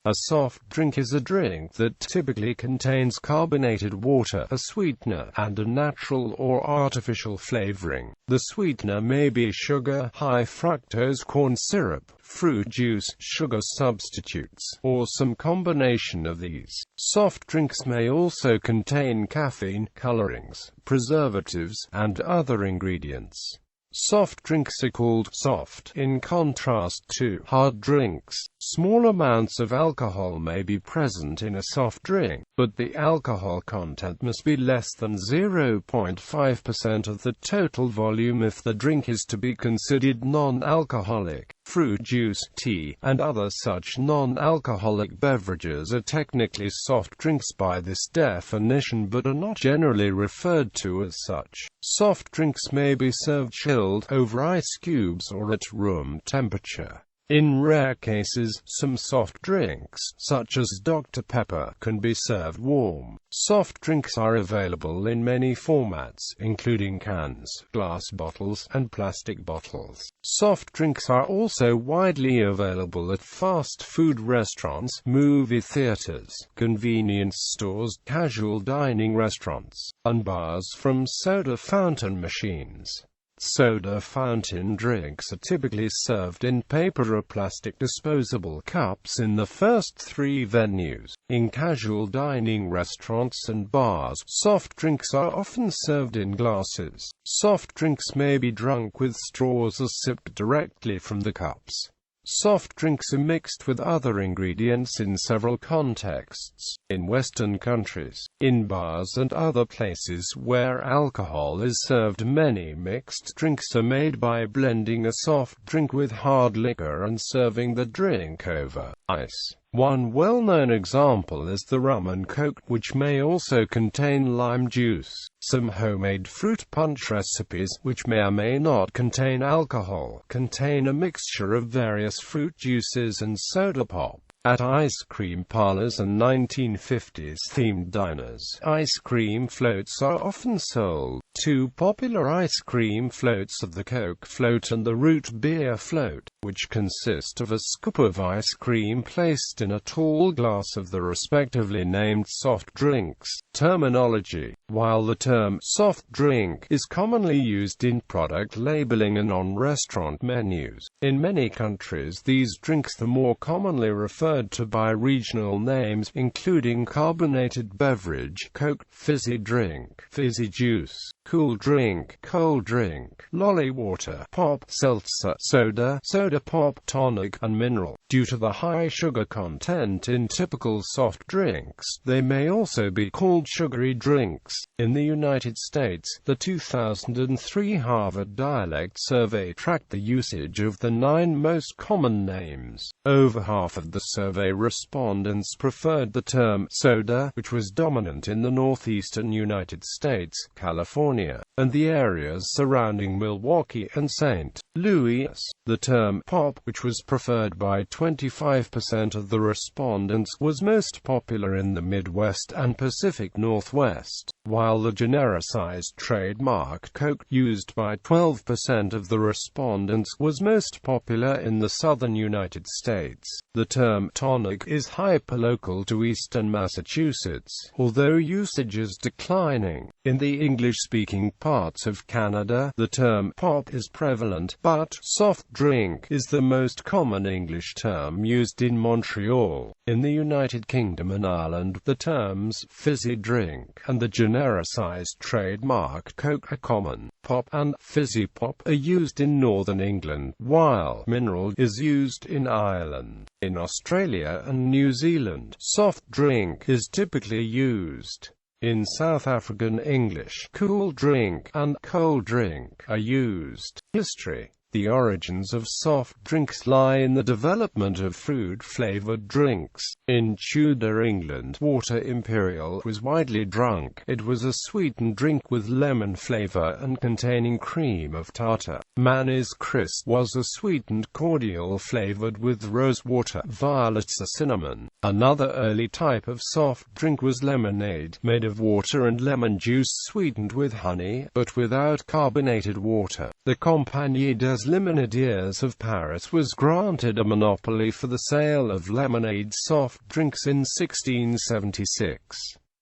A soft drink is a drink that typically contains carbonated water, a sweetener, and a natural or artificial flavoring. The sweetener may be sugar, high-fructose corn syrup, fruit juice, sugar substitutes, or some combination of these. Soft drinks may also contain caffeine, colorings, preservatives, and other ingredients. Soft drinks are called soft, in contrast to hard drinks. Small amounts of alcohol may be present in a soft drink, but the alcohol content must be less than 0.5% of the total volume if the drink is to be considered non-alcoholic. Fruit juice, tea, and other such non-alcoholic beverages are technically soft drinks by this definition but are not generally referred to as such. Soft drinks may be served chilled, over ice cubes, or at room temperature. In rare cases, some soft drinks, such as Dr. Pepper, can be served warm. Soft drinks are available in many formats, including cans, glass bottles, and plastic bottles. Soft drinks are also widely available at fast food restaurants, movie theaters, convenience stores, casual dining restaurants, and bars from soda fountain machines. Soda fountain drinks are typically served in paper or plastic disposable cups in the first three venues. In casual dining restaurants and bars, soft drinks are often served in glasses. Soft drinks may be drunk with straws or sipped directly from the cups. Soft drinks are mixed with other ingredients in several contexts. In Western countries, in bars and other places where alcohol is served, many mixed drinks are made by blending a soft drink with hard liquor and serving the drink over ice. One well-known example is the rum and coke, which may also contain lime juice. Some homemade fruit punch recipes, which may or may not contain alcohol, contain a mixture of various fruit juices and soda pop. At ice cream parlors and 1950s-themed diners, ice cream floats are often sold. Two popular ice cream floats are the Coke float and the root beer float, which consist of a scoop of ice cream placed in a tall glass of the respectively named soft drinks. Terminology. While the term soft drink is commonly used in product labeling and on restaurant menus, in many countries these drinks are more commonly referred to by regional names, including carbonated beverage, Coke, fizzy drink, fizzy juice, cool drink, cold drink, lolly water, pop, seltzer, soda, soda pop, tonic, and mineral. Due to the high sugar content in typical soft drinks, they may also be called sugary drinks. In the United States, the 2003 Harvard Dialect Survey tracked the usage of the 9 most common names. Over half of the survey respondents preferred the term soda, which was dominant in the northeastern United States, California, and the areas surrounding Milwaukee and St. Louis. The term pop, which was preferred by 25% of the respondents, was most popular in the Midwest and Pacific Northwest, while the genericized trademark Coke, used by 12% of the respondents, was most popular in the southern United States. The term tonic is hyperlocal to eastern Massachusetts, although usage is declining. In the English-speaking parts of Canada, the term pop is prevalent, but soft drink is the most common English term used in Montreal. In the United Kingdom and Ireland, the terms fizzy drink and the genericized trademark Coke are common. Pop and fizzy pop are used in Northern England, while mineral is used in Ireland. In Australia and New Zealand, soft drink is typically used. In South African English, cool drink and cold drink are used. History. The origins of soft drinks lie in the development of fruit-flavored drinks. In Tudor England, water imperial was widely drunk. It was a sweetened drink with lemon flavor and containing cream of tartar. Manny's Crisp was a sweetened cordial flavored with rose water, violets, or cinnamon. Another early type of soft drink was lemonade, made of water and lemon juice sweetened with honey, but without carbonated water. The Compagnie des His Lemonadiers of Paris was granted a monopoly for the sale of lemonade soft drinks in 1676.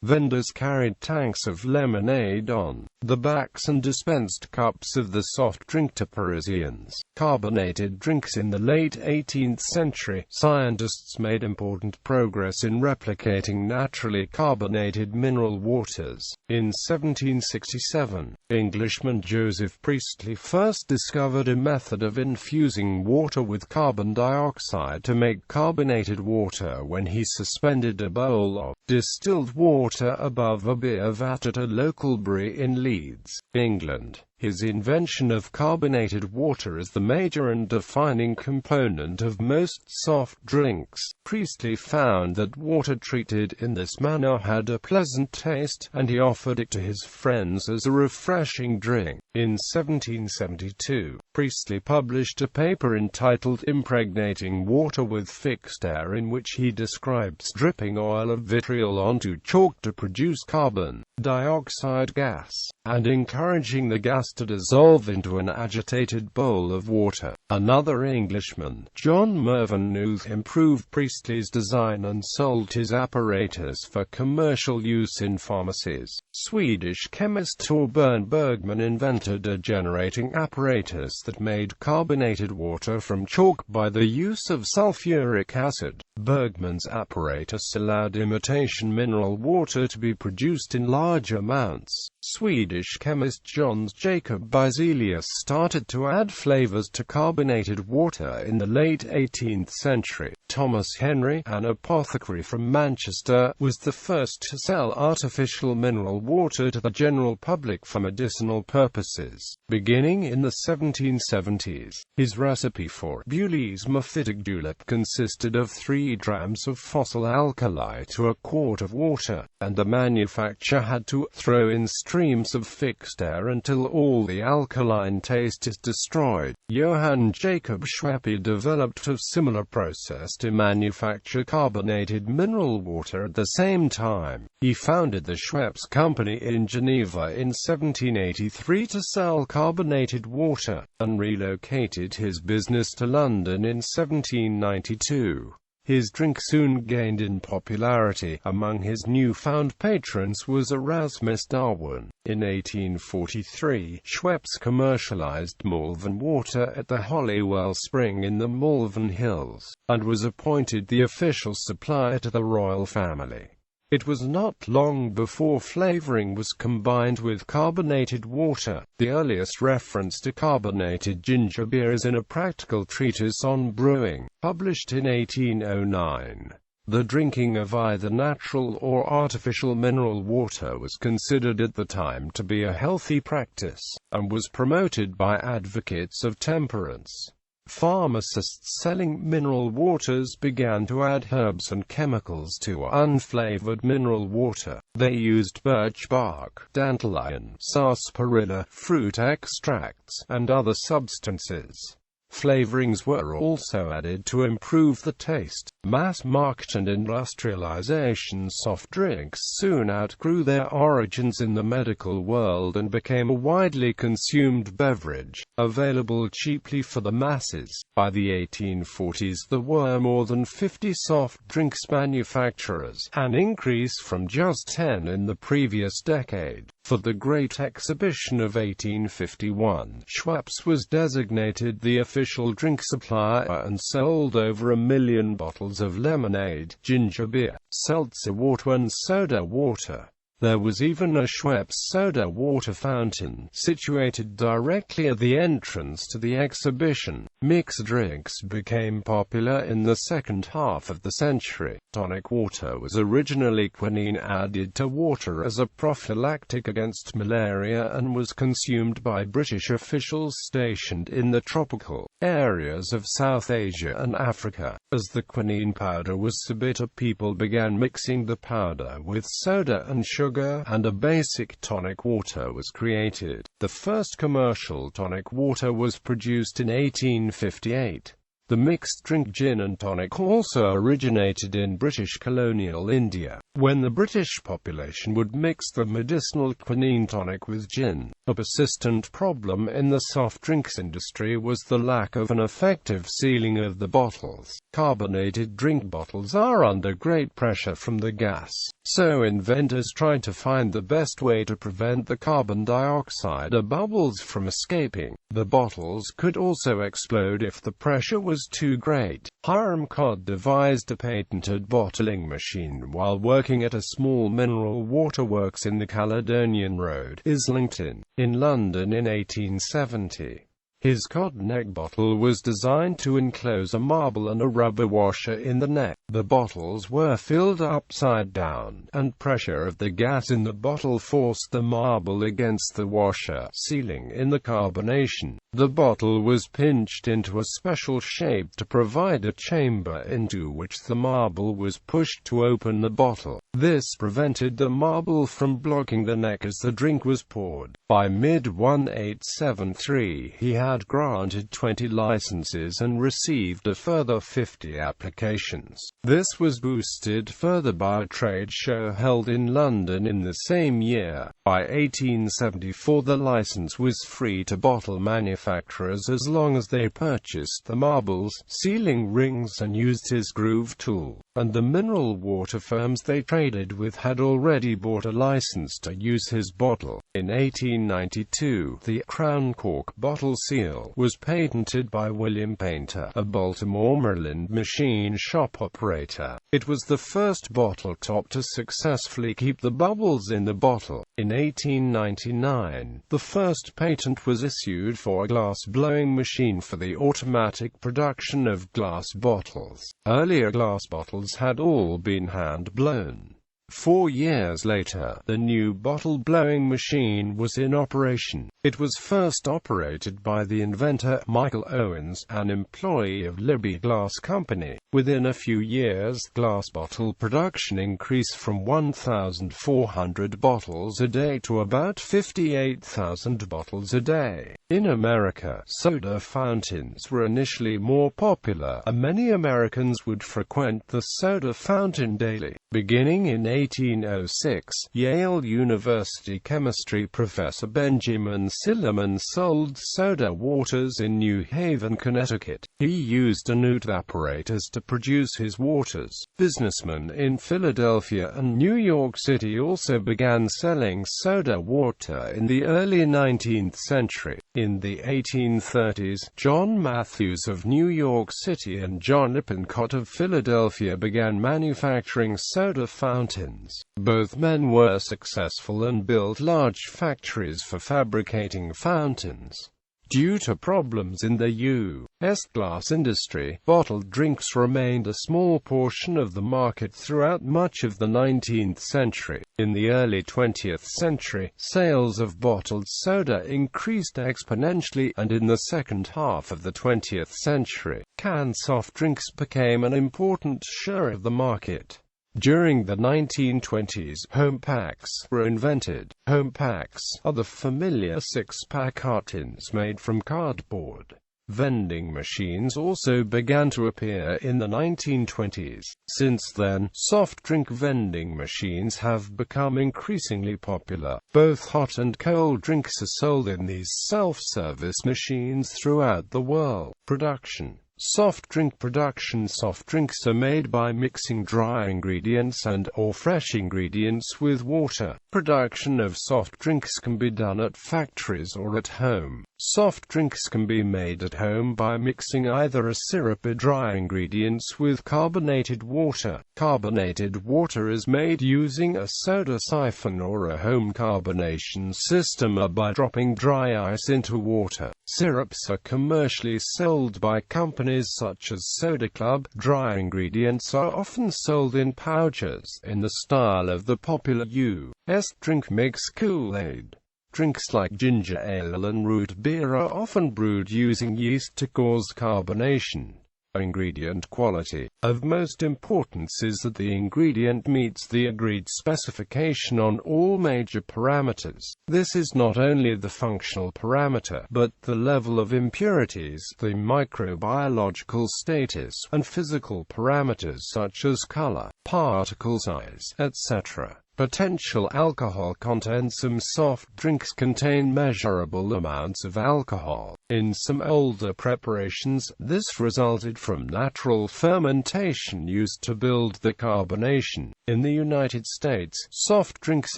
Vendors carried tanks of lemonade on the backs and dispensed cups of the soft drink to Parisians. Carbonated drinks. In the late 18th century, scientists made important progress in replicating naturally carbonated mineral waters. In 1767, Englishman Joseph Priestley first discovered a method of infusing water with carbon dioxide to make carbonated water when he suspended a bowl of distilled water above a beer vat at a local brewery in Leeds, England. His invention of carbonated water is the major and defining component of most soft drinks. Priestley found that water treated in this manner had a pleasant taste, and he offered it to his friends as a refreshing drink. In 1772, Priestley published a paper entitled Impregnating Water with Fixed Air, in which he describes dripping oil of vitriol onto chalk to produce carbon dioxide gas, and encouraging the gas to dissolve into an agitated bowl of water. Another Englishman, John Mervyn Knuth, improved Priestley's design and sold his apparatus for commercial use in pharmacies. Swedish chemist Torbjörn Bergman invented a generating apparatus that made carbonated water from chalk by the use of sulfuric acid. Bergman's apparatus allowed imitation mineral water to be produced in large amounts. Swedish chemist Jöns Jacob Berzelius started to add flavors to carbonated water in the late 18th century. Thomas Henry, an apothecary from Manchester, was the first to sell artificial mineral water to the general public for medicinal purposes. Beginning in the 1770s, his recipe for Bewley's mephitic julep consisted of 3 drams of fossil alkali to a quart of water, and the manufacturer had to throw in streams of fixed air until all the alkaline taste is destroyed. Johann Jacob Schweppe developed a similar process to manufacture carbonated mineral water at the same time. He founded the Schweppes Company in Geneva in 1783 to sell carbonated water, and relocated his business to London in 1792. His drink soon gained in popularity. Among his newfound patrons was Erasmus Darwin. In 1843, Schweppes commercialized Malvern water at the Holywell Spring in the Malvern Hills, and was appointed the official supplier to the royal family. It was not long before flavoring was combined with carbonated water. The earliest reference to carbonated ginger beer is in a practical treatise on brewing, published in 1809. The drinking of either natural or artificial mineral water was considered at the time to be a healthy practice, and was promoted by advocates of temperance. Pharmacists selling mineral waters began to add herbs and chemicals to unflavored mineral water. They used birch bark, dandelion, sarsaparilla, fruit extracts, and other substances. Flavorings were also added to improve the taste. Mass-market and industrialization soft drinks soon outgrew their origins in the medical world and became a widely consumed beverage, available cheaply for the masses. By the 1840s there were more than 50 soft drinks manufacturers, an increase from just 10 in the previous decade. For the Great Exhibition of 1851, Schweppes was designated the official drink supplier and sold over 1 million bottles of lemonade, ginger beer, seltzer water and soda water. There was even a Schweppes soda water fountain, situated directly at the entrance to the exhibition. Mixed drinks became popular in the second half of the century. Tonic water was originally quinine added to water as a prophylactic against malaria and was consumed by British officials stationed in the tropical areas of South Asia and Africa. As the quinine powder was so bitter, people began mixing the powder with soda and sugar, and a basic tonic water was created. The first commercial tonic water was produced in 1858. The mixed drink gin and tonic also originated in British colonial India. when the British population would mix the medicinal quinine tonic with gin. A persistent problem in the soft drinks industry was the lack of an effective sealing of the bottles. Carbonated drink bottles are under great pressure from the gas, so inventors tried to find the best way to prevent the carbon dioxide or bubbles from escaping. The bottles could also explode if the pressure was too great. Hiram Codd devised a patented bottling machine while working at a small mineral water works in the Caledonian Road, Islington, in London in 1870. His Codd neck bottle was designed to enclose a marble and a rubber washer in the neck. The bottles were filled upside down, and pressure of the gas in the bottle forced the marble against the washer, sealing in the carbonation. The bottle was pinched into a special shape to provide a chamber into which the marble was pushed to open the bottle. This prevented the marble from blocking the neck as the drink was poured. By mid-1873, he had granted 20 licenses and received a further 50 applications. This was boosted further by a trade show held in London in the same year. By 1874, the license was free to bottle manufacturers as long as they purchased the marbles, sealing rings and used his groove tool, and the mineral water firms they traded with had already bought a license to use his bottle. In 1892, the Crown Cork bottle seal was patented by William Painter, a Baltimore, Maryland machine shop operator. It was the first bottle top to successfully keep the bubbles in the bottle. In 1899, the first patent was issued for a glass blowing machine for the automatic production of glass bottles. Earlier glass bottles had all been hand-blown. 4 years later, the new bottle-blowing machine was in operation. It was first operated by the inventor, Michael Owens, an employee of Libby Glass Company. Within a few years, glass bottle production increased from 1,400 bottles a day to about 58,000 bottles a day. In America, soda fountains were initially more popular, and many Americans would frequent the soda fountain daily. Beginning in 1806, Yale University chemistry professor Benjamin Silliman sold soda waters in New Haven, Connecticut. He used a Newt apparatus to produce his waters. Businessmen in Philadelphia and New York City also began selling soda water in the early 19th century. In the 1830s, John Matthews of New York City and John Lippincott of Philadelphia began manufacturing soda fountains. Both men were successful and built large factories for fabricating fountains. Due to problems in the U.S. glass industry, bottled drinks remained a small portion of the market throughout much of the 19th century. In the early 20th century, sales of bottled soda increased exponentially, and in the second half of the 20th century, canned soft drinks became an important share of the market. During the 1920s, home packs were invented. Home packs are the familiar six-pack cartons made from cardboard. Vending machines also began to appear in the 1920s. Since then, soft drink vending machines have become increasingly popular. Both hot and cold drinks are sold in these self-service machines throughout the world. Production. Soft drink production. Soft drinks are made by mixing dry ingredients and/or fresh ingredients with water. Production of soft drinks can be done at factories or at home. Soft drinks can be made at home by mixing either a syrup or dry ingredients with carbonated water. Carbonated water is made using a soda siphon or a home carbonation system, or by dropping dry ice into water. Syrups are commercially sold by companies such as Soda Club. Dry ingredients are often sold in pouches, in the style of the popular U.S. drink mix Kool-Aid. Drinks like ginger ale and root beer are often brewed using yeast to cause carbonation. Ingredient quality. Of most importance is that the ingredient meets the agreed specification on all major parameters. This is not only the functional parameter, but the level of impurities, the microbiological status, and physical parameters such as color, particle size, etc. Potential alcohol content. Some soft drinks contain measurable amounts of alcohol. In some older preparations, this resulted from natural fermentation used to build the carbonation. In the United States, soft drinks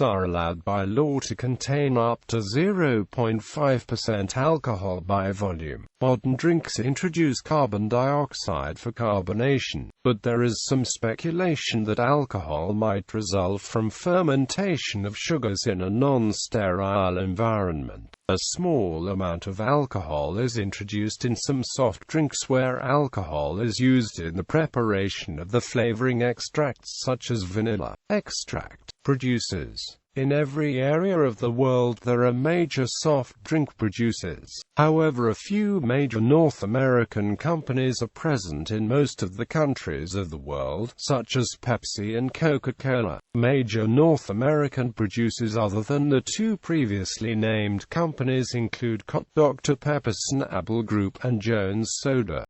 are allowed by law to contain up to 0.5% alcohol by volume. Modern drinks introduce carbon dioxide for carbonation, but there is some speculation that alcohol might result from fermentation of sugars in a non-sterile environment. A small amount of alcohol is introduced in some soft drinks where alcohol is used in the preparation of the flavoring extracts such as vanilla extract. Producers. In every area of the world there are major soft drink producers. However, a few major North American companies are present in most of the countries of the world, such as Pepsi and Coca-Cola. Major North American producers other than the two previously named companies include Dr. Pepper, Snapple Group, and Jones Soda.